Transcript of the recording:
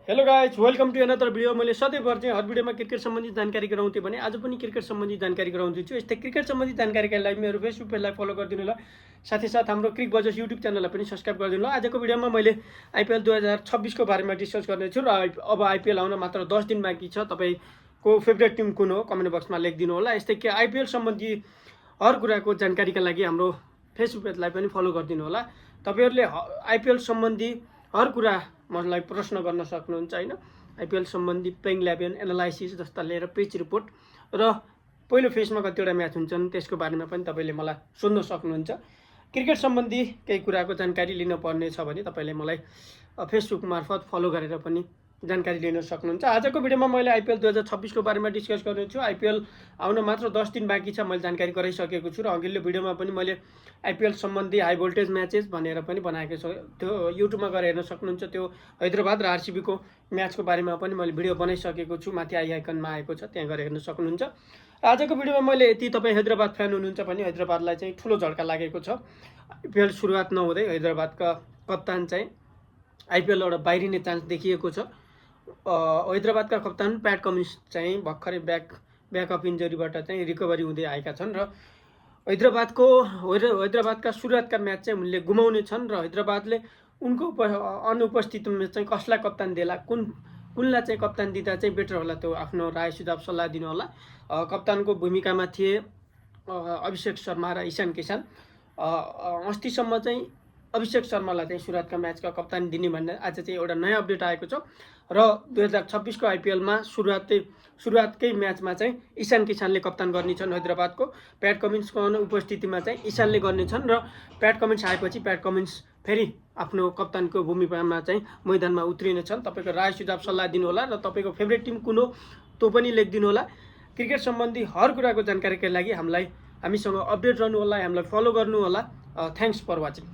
Hello guys, welcome to another video. मैले सधैँभर चाहिँ हर भिडियोमा क्रिकेट सम्बन्धी जानकारी गराउँथेँ भने आज पनि क्रिकेट सम्बन्धी जानकारी गराउँदैछु। यस्तै क्रिकेट सम्बन्धी जानकारीका लागि मेरो फेसबुक पेजलाई फलो गरिदिनु होला, साथै साथ हाम्रो क्रिक बजर्स युट्युब च्यानललाई पनि सब्सक्राइब गरिदिनु होला। आजको भिडियोमा मैले आइपिएल 2026 को बारेमा डिस्कस गर्नेछु र अब आइपिएल आउन मात्र 10 दिन बाँकी छ। तपाईँको फेभरेट टिम कुन हो कमेन्ट बक्समा लेखिदिनु होला। यस्तै कि आइपिएल सम्बन्धी हर कुराको जानकारीका लागि हाम्रो फेसबुक पेजलाई पनि फलो गरिदिनु होला। तपाईँहरूले आइपिएल सम्बन्धी हर कुरा मलाई प्रश्न गर्न सक्नुहुन्छ हैन। आइपिएल सम्बन्धी प्लेइङ 11 एनालाइसिस जस्ता लिएर पेज रिपोर्ट र पहिलो फेजमा कतिवटा म्याच हुन्छन् त्यसको बारेमा पनि तपाईँले मलाई सोध्न सक्नुहुन्छ। क्रिकेट सम्बन्धी केही कुराको जानकारी लिन पर्ने छ भने तपाईँले मलाई फेसबुक मार्फत फलो गरेर पनि जानकारी लिन सक्नुहुन्छ। आजको भिडियोमा मैले आइपिएल 2026 को बारेमा डिस्कस गर्नेछु। आइपिएल आउन मात्र 10 दिन बाँकी छ, मैले जानकारी गराइसकेको छु र अघिल्लो भिडियोमा पनि मैले आइपिएल सम्बन्धी हाई भोल्टेज म्याचेस भनेर पनि बनाएको छु। त्यो युट्युबमा गएर हेर्न सक्नुहुन्छ। त्यो हैदराबाद र आरसिबी को म्याचको बारेमा पनि मैले भिडियो बनाइसकेको छु, माथि आई आइकनमा आएको छ, त्यहाँ गएर हेर्न सक्नुहुन्छ। आजको भिडियोमा मैले यति, तपाईँ हैदराबाद फ्यान हुनुहुन्छ भने हैदराबादलाई चाहिँ ठुलो झड्का लागेको छ। आइपिएल सुरुवात नहुँदै हैदराबादका कप्तान चाहिँ आइपिएलबाट बाहिरिने चान्स देखिएको छ। हैदराबादका कप्तान प्याट कमिन्स चाहिँ भर्खरै ब्याकअप इन्जरीबाट चाहिँ रिकभरी हुँदै आएका छन् र हैदराबादका सुरुवातका म्याच चाहिँ उनले गुमाउने छन् र हैदराबादले उनको अनुपस्थितिमा चाहिँ कसलाई कप्तान देला, कुनलाई चाहिँ कप्तान दिँदा चाहिँ बेटर होला, त्यो आफ्नो राय सुझाव सल्लाह दिनु होला। कप्तानको भूमिकामा थिए अभिषेक शर्मा र ईशान किसान। अस्तिसम्म चाहिँ अभिषेक शर्मालाई चाहिँ सुरुवातका म्याचका कप्तानी दिने भन्ने आज चाहिँ एउटा नयाँ अपडेट आएको छ र 2026 को आइपिएलमा सुरुवातकै म्याचमा चाहिँ ईशान किसानले कप्तान गर्नेछन् हैदराबादको। प्याट कमिन्सको अनुपस्थितिमा चाहिँ ईशानले गर्नेछन् र प्याट कमिन्स आएपछि प्याट कमिन्स फेरि आफ्नो कप्तानको भूमिकामा चाहिँ मैदानमा उत्रिनेछन्। तपाईँको राय सुझाव सल्लाह दिनु होला र तपाईँको फेभरेट टिम कुन हो त्यो पनि लेखिदिनु होला। क्रिकेट सम्बन्धी हर कुराको जानकारीका लागि हामीसँग अपडेट रहनु होला, हामीलाई फलो गर्नु होला। Thanks for watching.